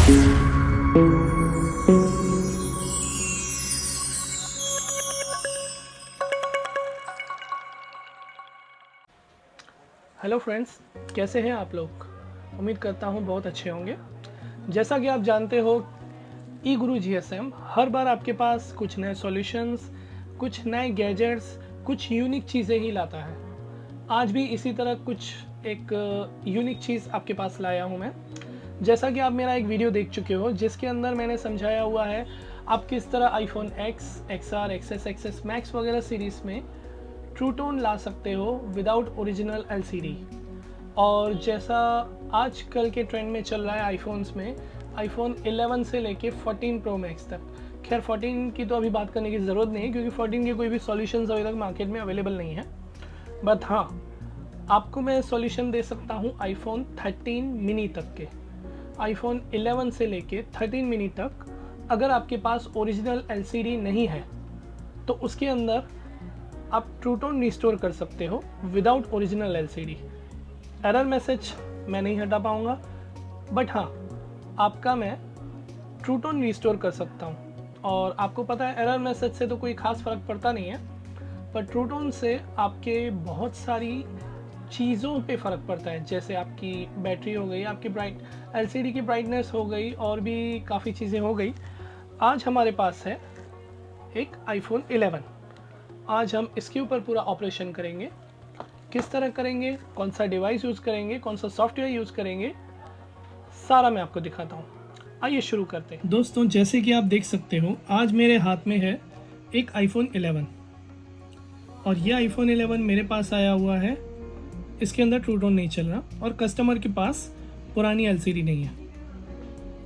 Hello friends, कैसे हैं आप लोग। उम्मीद करता हूं बहुत अच्छे होंगे। जैसा कि आप जानते हो, ई गुरु GSM हर बार आपके पास कुछ नए सॉल्यूशंस, कुछ नए गैजेट्स, कुछ यूनिक चीज़ें ही लाता है। आज भी इसी तरह कुछ एक यूनिक चीज़ आपके पास लाया हूं मैं। जैसा कि आप मेरा एक वीडियो देख चुके हो जिसके अंदर मैंने समझाया हुआ है आप किस तरह iPhone X, XR, XS, XS Max वगैरह सीरीज़ में ट्रू टोन ला सकते हो विदाउट ओरिजिनल LCD। और जैसा आजकल के ट्रेंड में चल रहा है आईफोन्स में, आईफोन 11 से लेके 14 प्रो मैक्स तक। खैर 14 की तो अभी बात करने की ज़रूरत नहीं है क्योंकि 14 के कोई भी सॉल्यूशंस अभी तक मार्केट में अवेलेबल नहीं है। बट हाँ, आपको मैं सॉल्यूशन दे सकता हूँ आईफोन 13 मिनी तक के। आईफोन 11 से लेके 13 मिनी तक अगर आपके पास ओरिजिनल LCD नहीं है तो उसके अंदर आप ट्रू टोन रिस्टोर कर सकते हो without original LCD। Error message मैं नहीं हटा पाऊँगा, बट हाँ, आपका मैं ट्रू टोन रिस्टोर कर सकता हूँ। और आपको पता है एरर मैसेज से तो कोई ख़ास फ़र्क पड़ता नहीं है, पर ट्रू टोन से आपके बहुत सारी चीज़ों पे फ़र्क पड़ता है। जैसे आपकी बैटरी हो गई, आपकी LCD की ब्राइटनेस हो गई, और भी काफ़ी चीज़ें हो गई। आज हमारे पास है एक आईफोन 11। आज हम इसके ऊपर पूरा ऑपरेशन करेंगे। किस तरह करेंगे, कौन सा डिवाइस यूज़ करेंगे, कौन सा सॉफ्टवेयर यूज़ करेंगे, सारा मैं आपको दिखाता हूँ। आइए शुरू करते हैं। दोस्तों, जैसे कि आप देख सकते हो, आज मेरे हाथ में है एक आईफोन 11 और ये आईफोन 11 मेरे पास आया हुआ है। इसके अंदर ट्रू टोन नहीं चल रहा और कस्टमर के पास पुरानी LCD नहीं है।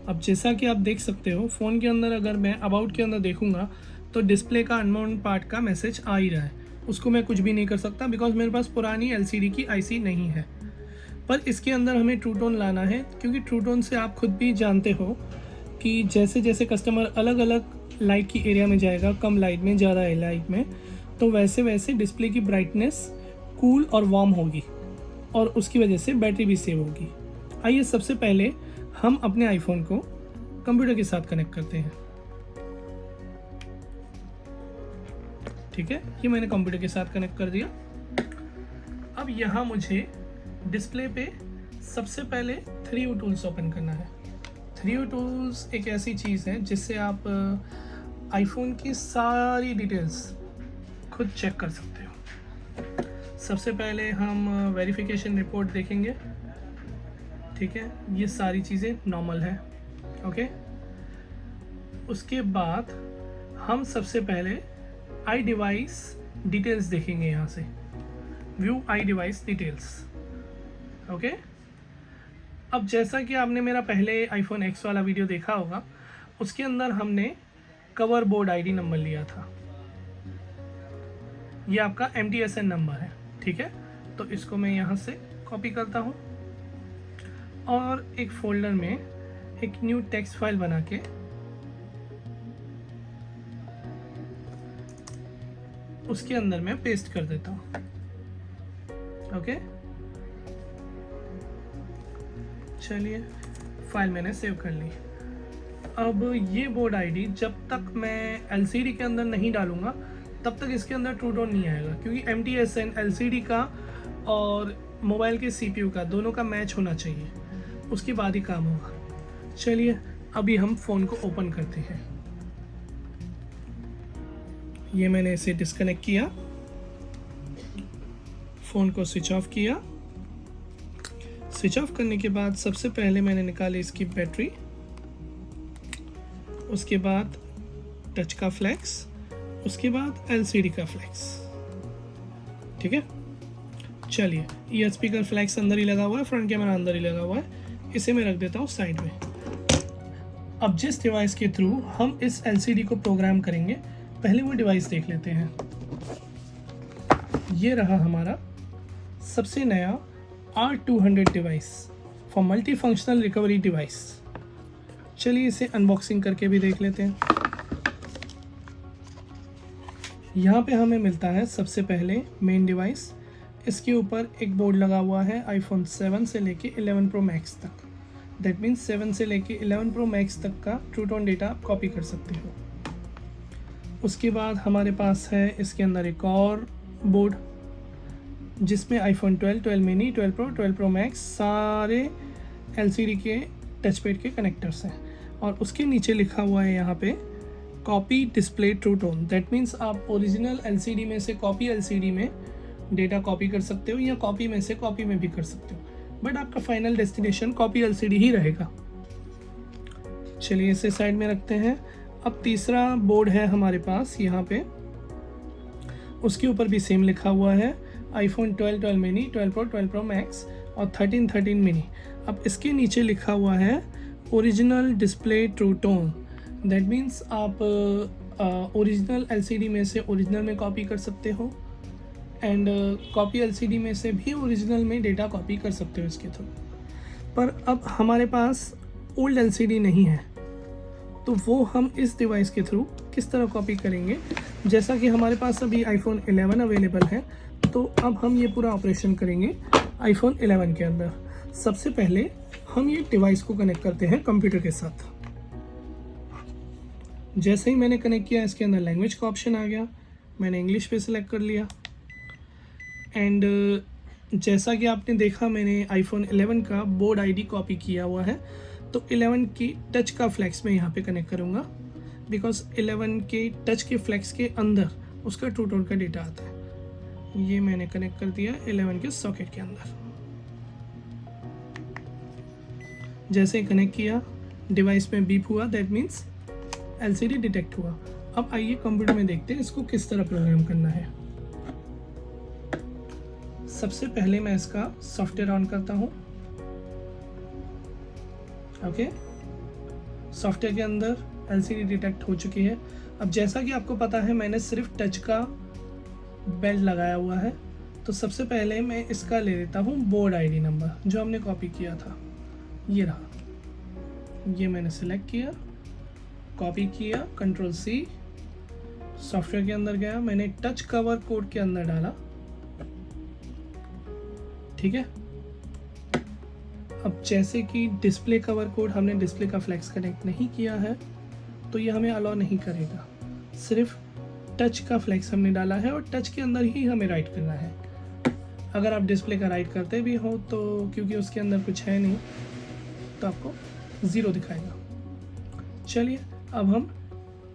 अब जैसा कि आप देख सकते हो, फ़ोन के अंदर अगर मैं अबाउट के अंदर देखूँगा तो डिस्प्ले का अननोन पार्ट का मैसेज आ ही रहा है। उसको मैं कुछ भी नहीं कर सकता बिकॉज मेरे पास पुरानी LCD की IC नहीं है। पर इसके अंदर हमें ट्रू टोन लाना है क्योंकि ट्रू टोन से आप खुद भी जानते हो कि जैसे जैसे कस्टमर अलग अलग लाइट की एरिया में जाएगा, कम लाइट में, ज़्यादा लाइट में, तो वैसे वैसे डिस्प्ले की ब्राइटनेस कूल और वार्म होगी और उसकी वजह से बैटरी भी सेव होगी। आइए सबसे पहले हम अपने आईफोन को कंप्यूटर के साथ कनेक्ट करते हैं। ठीक है, ये मैंने कंप्यूटर के साथ कनेक्ट कर दिया। अब यहाँ मुझे डिस्प्ले पे सबसे पहले 3U टूल्स ओपन करना है। 3U टूल्स एक ऐसी चीज़ है जिससे आप आईफोन की सारी डिटेल्स खुद चेक कर सकते हो। सबसे पहले हम वेरिफिकेशन रिपोर्ट देखेंगे। ठीक है, ये सारी चीज़ें नॉर्मल हैं। ओके, उसके बाद हम सबसे पहले आई डिवाइस डिटेल्स देखेंगे। यहाँ से view I device details. Okay, अब जैसा कि आपने मेरा पहले आईफोन X वाला वीडियो देखा होगा, उसके अंदर हमने कवर बोर्ड ID नंबर लिया था। ये आपका MTSN नंबर है। ठीक है, तो इसको मैं यहाँ से कॉपी करता हूँ और एक फोल्डर में एक न्यू टेक्स्ट फाइल बना के उसके अंदर मैं पेस्ट कर देता हूँ। ओके, चलिए, फाइल मैंने सेव कर ली। अब ये बोर्ड ID जब तक मैं LCD के अंदर नहीं डालूंगा तब तक इसके अंदर ट्रू टोन नहीं आएगा, क्योंकि MTSN LCD का और मोबाइल के CPU का दोनों का मैच होना चाहिए, उसके बाद ही काम होगा। चलिए, अभी हम फ़ोन को ओपन करते हैं। ये मैंने इसे डिस्कनेक्ट किया, फ़ोन को स्विच ऑफ किया। स्विच ऑफ करने के बाद सबसे पहले मैंने निकाली इसकी बैटरी, उसके बाद टच का फ्लैक्स, उसके बाद LCD का फ्लैक्स। ठीक है, चलिए, ये स्पीकर फ्लैक्स अंदर ही लगा हुआ है, फ्रंट कैमरा अंदर ही लगा हुआ है, इसे मैं रख देता हूँ साइड में। अब जिस डिवाइस के थ्रू हम इस LCD को प्रोग्राम करेंगे, पहले वो डिवाइस देख लेते हैं। ये रहा हमारा सबसे नया R200 device for multi functional recovery device. चलिए इसे अनबॉक्सिंग करके भी देख लेते हैं। यहाँ पे हमें मिलता है सबसे पहले मेन डिवाइस। इसके ऊपर एक बोर्ड लगा हुआ है आईफोन 7 से लेके 11 प्रो मैक्स तक। दैट मीन्स 7 से लेके 11 प्रो मैक्स तक का ट्रू टोन डेटा आप कॉपी कर सकते हो। उसके बाद हमारे पास है इसके अंदर एक और बोर्ड जिसमें iPhone 12, 12 mini, 12 pro, 12 pro max सारे LCD के टच पैड के कनेक्टर्स हैं, और उसके नीचे लिखा हुआ है यहाँ पे copy display true tone. That means आप ओरिजिनल LCD में से कॉपी LCD में डेटा कॉपी कर सकते हो या कॉपी में से कॉपी में भी कर सकते हो, बट आपका फाइनल डेस्टिनेशन कॉपी LCD ही रहेगा। चलिए इसे साइड में रखते हैं। अब तीसरा बोर्ड है हमारे पास यहाँ पे, उसके ऊपर भी सेम लिखा हुआ है iPhone 12, 12 mini, 12 pro, 12 pro max और 13, 13 मिनी। अब इसके नीचे लिखा हुआ है original display true tone. That means आप ओरिजिनल LCD में से ओरिजिनल में कॉपी कर सकते हो एंड कॉपी LCD में से भी ओरिजिनल में डेटा कॉपी कर सकते हो इसके थ्रू। पर अब हमारे पास ओल्ड LCD नहीं है, तो वो हम इस डिवाइस के थ्रू किस तरह कॉपी करेंगे। जैसा कि हमारे पास अभी आईफोन 11 अवेलेबल है, तो अब हम ये पूरा ऑपरेशन करेंगे आईफोन 11 के अंदर। सबसे पहले हम ये डिवाइस को कनेक्ट करते हैं कंप्यूटर के साथ। जैसे ही मैंने कनेक्ट किया, इसके अंदर लैंग्वेज का ऑप्शन आ गया, मैंने इंग्लिश पे सिलेक्ट कर लिया एंड जैसा कि आपने देखा मैंने आईफोन 11 का बोर्ड ID कॉपी किया हुआ है, तो 11 की टच का फ्लैक्स मैं यहाँ पे कनेक्ट करूँगा, बिकॉज 11 के टच के फ्लैक्स के अंदर उसका ट्रू टोन का डेटा आता है। ये मैंने कनेक्ट कर दिया 11 के सॉकेट के अंदर। जैसे ही कनेक्ट किया, डिवाइस में बीप हुआ, दैट मीन्स LCD डिटेक्ट हुआ। अब आइए कंप्यूटर में देखते हैं इसको किस तरह प्रोग्राम करना है। सबसे पहले मैं इसका सॉफ्टवेयर ऑन करता हूँ। ओके, सॉफ्टवेयर के अंदर LCD डिटेक्ट हो चुकी है। अब जैसा कि आपको पता है मैंने सिर्फ टच का बेल्ट लगाया हुआ है, तो सबसे पहले मैं इसका ले लेता हूँ बोर्ड ID नंबर जो हमने कॉपी किया था। ये रहा, ये मैंने सेलेक्ट किया, कॉपी किया, Ctrl+C, सॉफ्टवेयर के अंदर गया, मैंने टच कवर कोड के अंदर डाला। ठीक है, अब जैसे कि डिस्प्ले कवर कोड, हमने डिस्प्ले का फ्लैक्स कनेक्ट नहीं किया है तो ये हमें अलाउ नहीं करेगा। सिर्फ टच का फ्लैक्स हमने डाला है और टच के अंदर ही हमें राइट करना है। अगर आप डिस्प्ले का राइट करते भी हो तो क्योंकि उसके अंदर कुछ है नहीं तो आपको 0 दिखाएगा। चलिए अब हम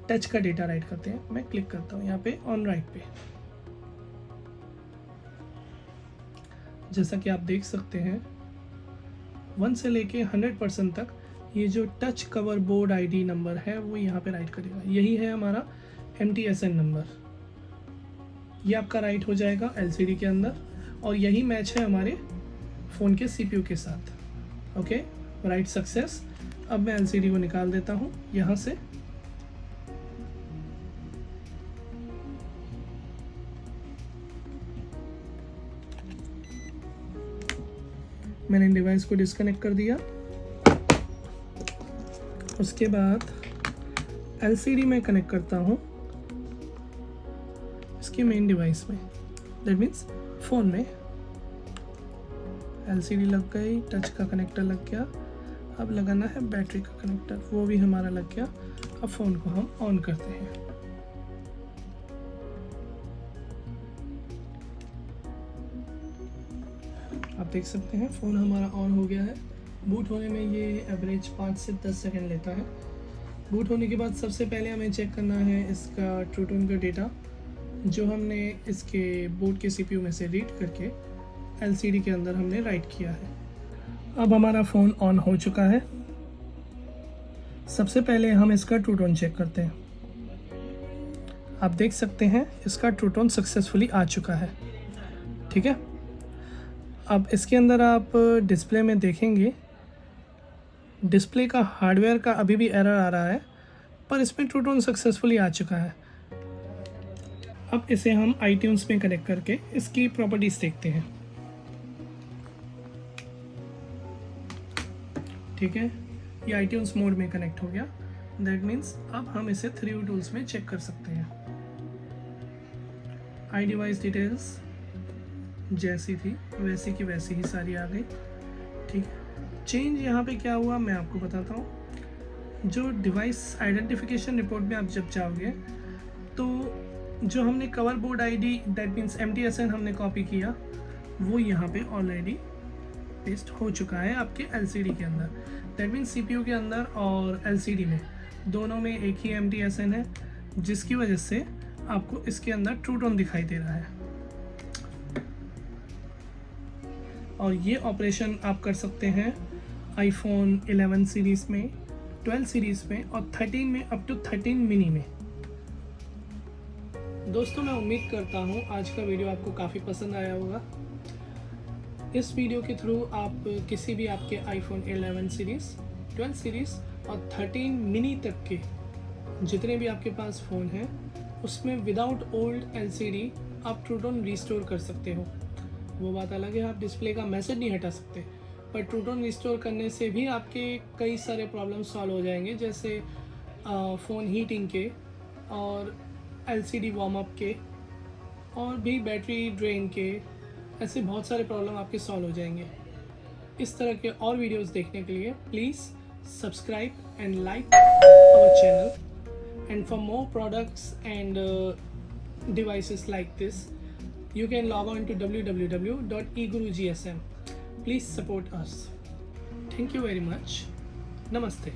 टच का डेटा राइट करते हैं। मैं क्लिक करता हूँ यहाँ पे ऑन राइट पे। जैसा कि आप देख सकते हैं 1 से लेके 100% तक ये जो touch cover board ID number है वो यहाँ पे राइट करेगा। यही है हमारा MTSN नंबर। ये आपका राइट हो जाएगा LCD के अंदर और यही मैच है हमारे फ़ोन के CPU के साथ। Okay, right success. अब मैं LCD को निकाल देता हूँ यहाँ से। मैंने डिवाइस को डिस्कनेक्ट कर दिया। उसके बाद LCD में कनेक्ट करता हूँ इसके मेन डिवाइस में, दैट मीन्स फ़ोन में। LCD लग गई, टच का कनेक्टर लग गया। अब लगाना है बैटरी का कनेक्टर, वो भी हमारा लग गया। अब फ़ोन को हम ऑन करते हैं। आप देख सकते हैं फ़ोन हमारा ऑन हो गया है। बूट होने में ये एवरेज 5 से 10 सेकंड लेता है। बूट होने के बाद सबसे पहले हमें चेक करना है इसका ट्रू टोन का डेटा जो हमने इसके बोर्ड के CPU में से रीड करके LCD के अंदर हमने राइट किया है। अब हमारा फ़ोन ऑन हो चुका है। सबसे पहले हम इसका ट्रू टोन चेक करते हैं। आप देख सकते हैं इसका ट्रू टोन सक्सेसफुली आ चुका है। ठीक है, अब इसके अंदर आप डिस्प्ले में देखेंगे डिस्प्ले का हार्डवेयर का अभी भी एरर आ रहा है, पर इसमें ट्रू टोन सक्सेसफुली आ चुका है। अब इसे हम iTunes में कनेक्ट करके इसकी प्रॉपर्टीज़ देखते हैं। ठीक है, ये iTunes मोड में कनेक्ट हो गया। दैट मीन्स अब हम इसे 3 टूल्स में चेक कर सकते हैं। आई डिवाइस डिटेल्स जैसी थी वैसी की वैसी ही सारी आ गई। ठीक है, चेंज यहाँ पे क्या हुआ मैं आपको बताता हूँ। जो डिवाइस आइडेंटिफिकेशन रिपोर्ट में आप जब जाओगे तो जो हमने cover board ID that means MTSN हमने कॉपी किया वो यहाँ पे ऑलरेडी पेस्ट हो चुका है आपके LCD के अंदर। दैट मीन्स CPU के अंदर और LCD में दोनों में एक ही MTSN है, जिसकी वजह से आपको इसके अंदर ट्रू टोन दिखाई दे रहा है। और ये ऑपरेशन आप कर सकते हैं iPhone 11 सीरीज़ में, 12 सीरीज़ में और 13 में अप टू 13 मिनी में। दोस्तों मैं उम्मीद करता हूँ आज का वीडियो आपको काफ़ी पसंद आया होगा। इस वीडियो के थ्रू आप किसी भी आपके iPhone 11 सीरीज़, 12 सीरीज़ और 13 मिनी तक के जितने भी आपके पास फ़ोन हैं उसमें विदाउट ओल्ड LCD आप ट्रू टोन रिस्टोर कर सकते हो। वो बात अलग है आप डिस्प्ले का मैसेज नहीं हटा सकते, पर ट्रू टोन रिस्टोर करने से भी आपके कई सारे प्रॉब्लम सॉल्व हो जाएंगे, जैसे फ़ोन हीटिंग के और LCD वार्म अप के और भी बैटरी ड्रेन के, ऐसे बहुत सारे प्रॉब्लम आपके सॉल्व हो जाएंगे। इस तरह के और वीडियोस देखने के लिए please subscribe and like our channel, and for more products and devices like this you can log on to www.egurugsm. Please support us. Thank you very much. Namaste.